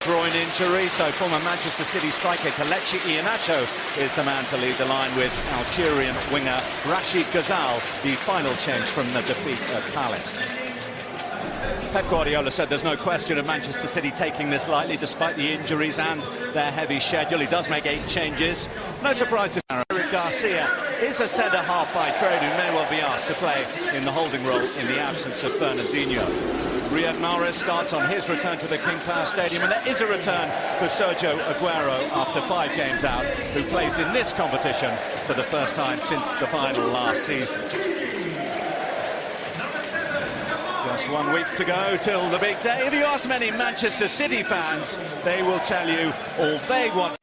Groin injury, so former Manchester City striker Kelechi Iheanacho is the man to lead the line with Algerian winger Rachid Ghazal, the final change from the defeat at Palace. Pep Guardiola said there's no question of Manchester City taking this lightly despite the injuries and their heavy schedule. He does make 8 changes. No surprise to Eric Garcia is a centre-half by trade who may well be asked to play in the holding role in the absence of Fernandinho. Riyad Mahrez starts on his return to the King Power Stadium, and there is a return for Sergio Aguero after 5 games out, who plays in this competition for the first time since the final last season. Just 1 week to go till the big day. If you ask many Manchester City fans, they will tell you all they want.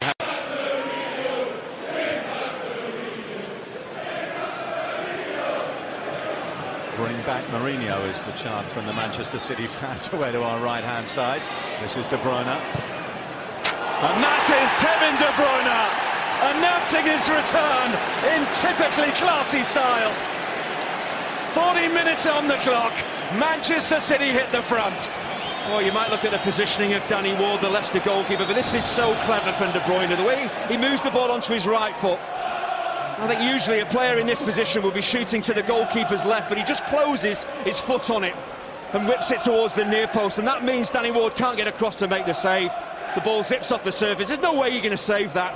Bring back Mourinho is the chant from the Manchester City fans away to our right-hand side. This is De Bruyne. And that is Kevin De Bruyne announcing his return in typically classy style. 40 minutes on the clock. Manchester City hit the front. Well, you might look at the positioning of Danny Ward, the Leicester goalkeeper, but this is so clever from De Bruyne. The way he moves the ball onto his right foot. I think usually a player in this position will be shooting to the goalkeeper's left, but he just closes his foot on it and whips it towards the near post, and that means Danny Ward can't get across to make the save. The ball zips off the surface. There's no way you're going to save that.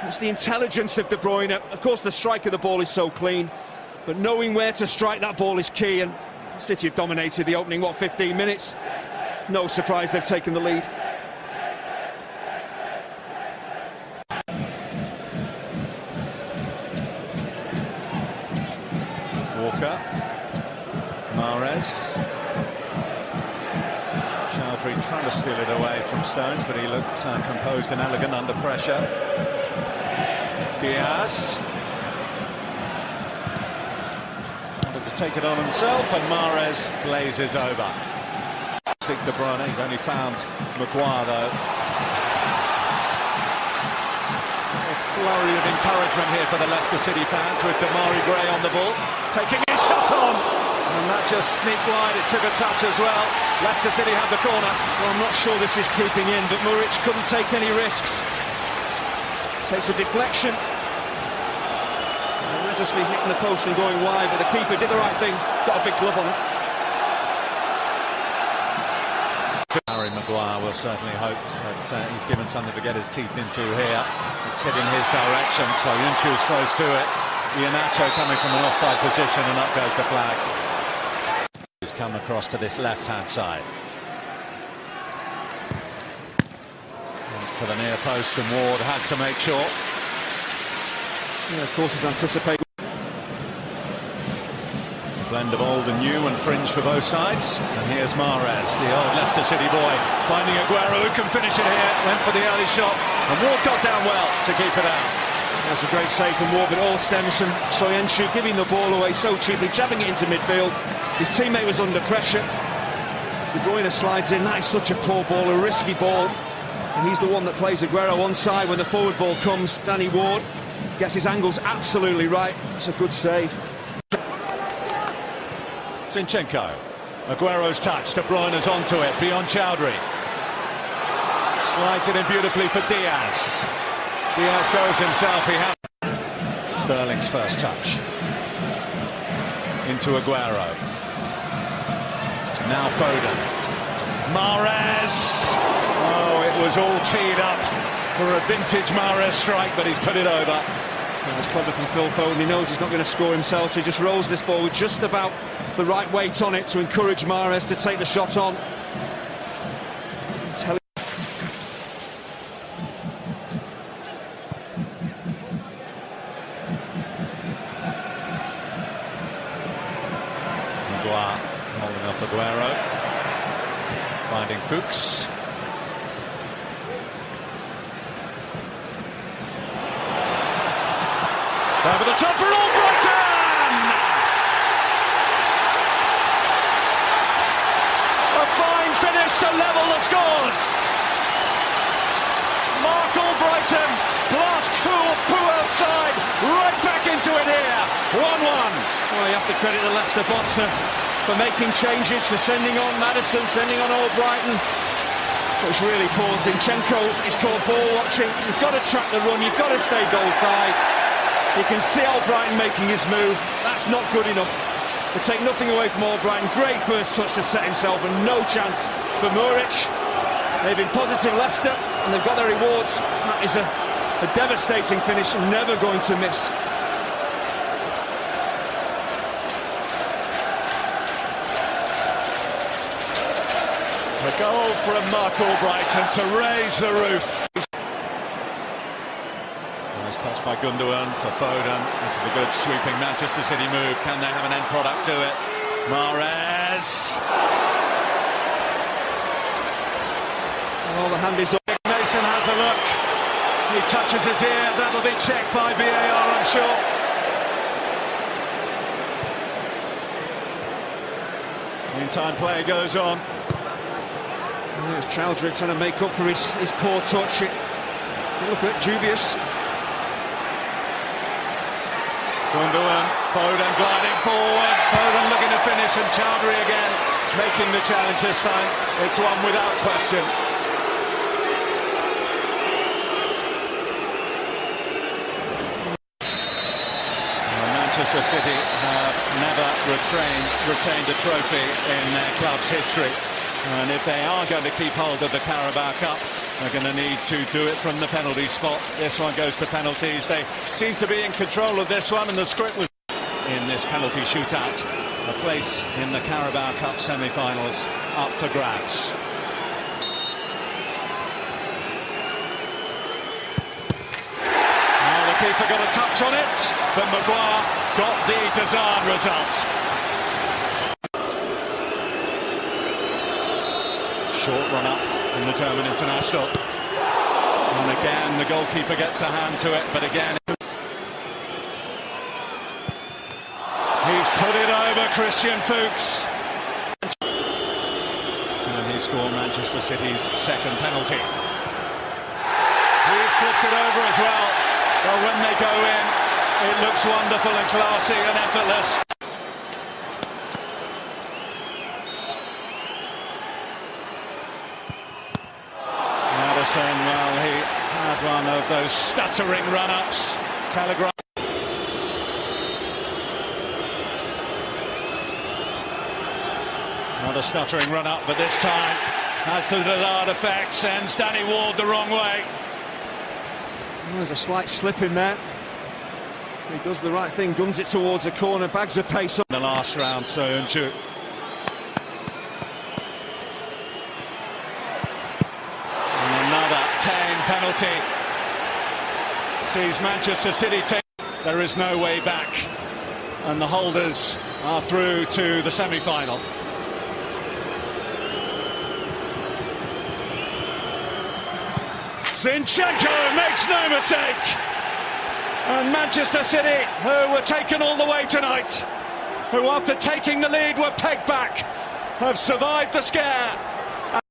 It's the intelligence of De Bruyne. Of course, the strike of the ball is so clean, but knowing where to strike that ball is key, and City have dominated the opening, 15 minutes. No surprise they've taken the lead. Walker, Mahrez, Chowdhury trying to steal it away from Stones, but he looked composed and elegant under pressure. Diaz wanted to take it on himself, and Mahrez blazes over. De Bruyne, he's only found Maguire though. Flurry of encouragement here for the Leicester City fans with Damari Gray on the ball, taking his shot on, and that just sneaked wide. It took a touch as well. Leicester City have the corner. Well, I'm not sure this is creeping in, but Muric couldn't take any risks. Takes a deflection. It might just be hitting the post and going wide, but the keeper did the right thing, got a big glove on it. Harry Maguire will certainly hope that he's given something to get his teeth into here. It's heading his direction, so Yunchu's close to it. Iheanacho coming from an offside position, and up goes the flag. He's come across to this left-hand side. And for the near post, and Ward had to make sure. Yeah, of course, he's anticipating. Blend of old and new and fringe for both sides. And here's Mahrez, the old Leicester City boy, finding Aguero, who can finish it here. Went for the early shot, and Ward got down well to keep it out. That's a great save from Ward, but all stems from Soyuncu giving the ball away so cheaply, jabbing it into midfield. His teammate was under pressure. De Bruyne slides in. That is such a poor ball, a risky ball. And he's the one that plays Aguero on side when the forward ball comes. Danny Ward gets his angles absolutely right. It's a good save. Zinchenko, Aguero's touch, De Bruyne's onto it, beyond Chowdhury. Slides it in beautifully for Diaz. Diaz goes himself, he has Sterling's first touch. Into Aguero. Now Foden. Mahrez! Oh, it was all teed up for a vintage Mahrez strike, but he's put it over. That's clever from Phil Foden. He knows he's not going to score himself, so he just rolls this ball with just about the right weight on it to encourage Mahrez to take the shot on. Maguire holding up Aguero, finding Fuchs. Over the top for Albrighton! A fine finish to level the scores. Mark Albrighton blasts Puel's side right back into it here. 1-1. Well, you have to credit the Leicester boss for making changes, for sending on Maddison, sending on Albrighton. It's really poor. Zinchenko is called ball watching. You've got to track the run, you've got to stay goal side. You can see Albrighton making his move. That's not good enough. They take nothing away from Albrighton. Great first touch to set himself, and no chance for Muric. They've been positive, Leicester, and they've got their rewards. That is a devastating finish, never going to miss. A goal from Mark Albrighton to raise the roof. Nice touch by Gundogan for Foden. This is a good sweeping Manchester City move. Can they have an end product to it? Mahrez. Oh, the hand is up. Mason has a look. He touches his ear. That'll be checked by VAR, I'm sure. Meantime, play goes on. There's Chowdhury trying to make up for his poor touch. Look at dubious. Gundogan, Foden gliding forward. Foden looking to finish, and Chowdhury again making the challenge this time. It's one without question. Manchester City have never retained a trophy in their club's history. And if they are going to keep hold of the Carabao Cup, they're going to need to do it from the penalty spot. This one goes to penalties. They seem to be in control of this one, and the script was in this penalty shootout. A place in the Carabao Cup semi-finals up for grabs. Well, the keeper got a touch on it, but Maguire got the desired result. Short run up in the German international, and again the goalkeeper gets a hand to it, but again he's put it over Christian Fuchs, and he scored Manchester City's second penalty. He's flipped it over as well, but when they go in it looks wonderful and classy and effortless. Well, he had one of those stuttering run-ups. Telegraph. Another stuttering run-up, but this time has the desired effect, sends Danny Ward the wrong way. Oh, there's a slight slip in there. He does the right thing, guns it towards a corner, bags of pace up. In the last round, Soyuncu. Tame penalty sees Manchester City take. There is no way back, and the holders are through to the semi-final. Zinchenko makes no mistake, and Manchester City, who were taken all the way tonight, who after taking the lead were pegged back, have survived the scare.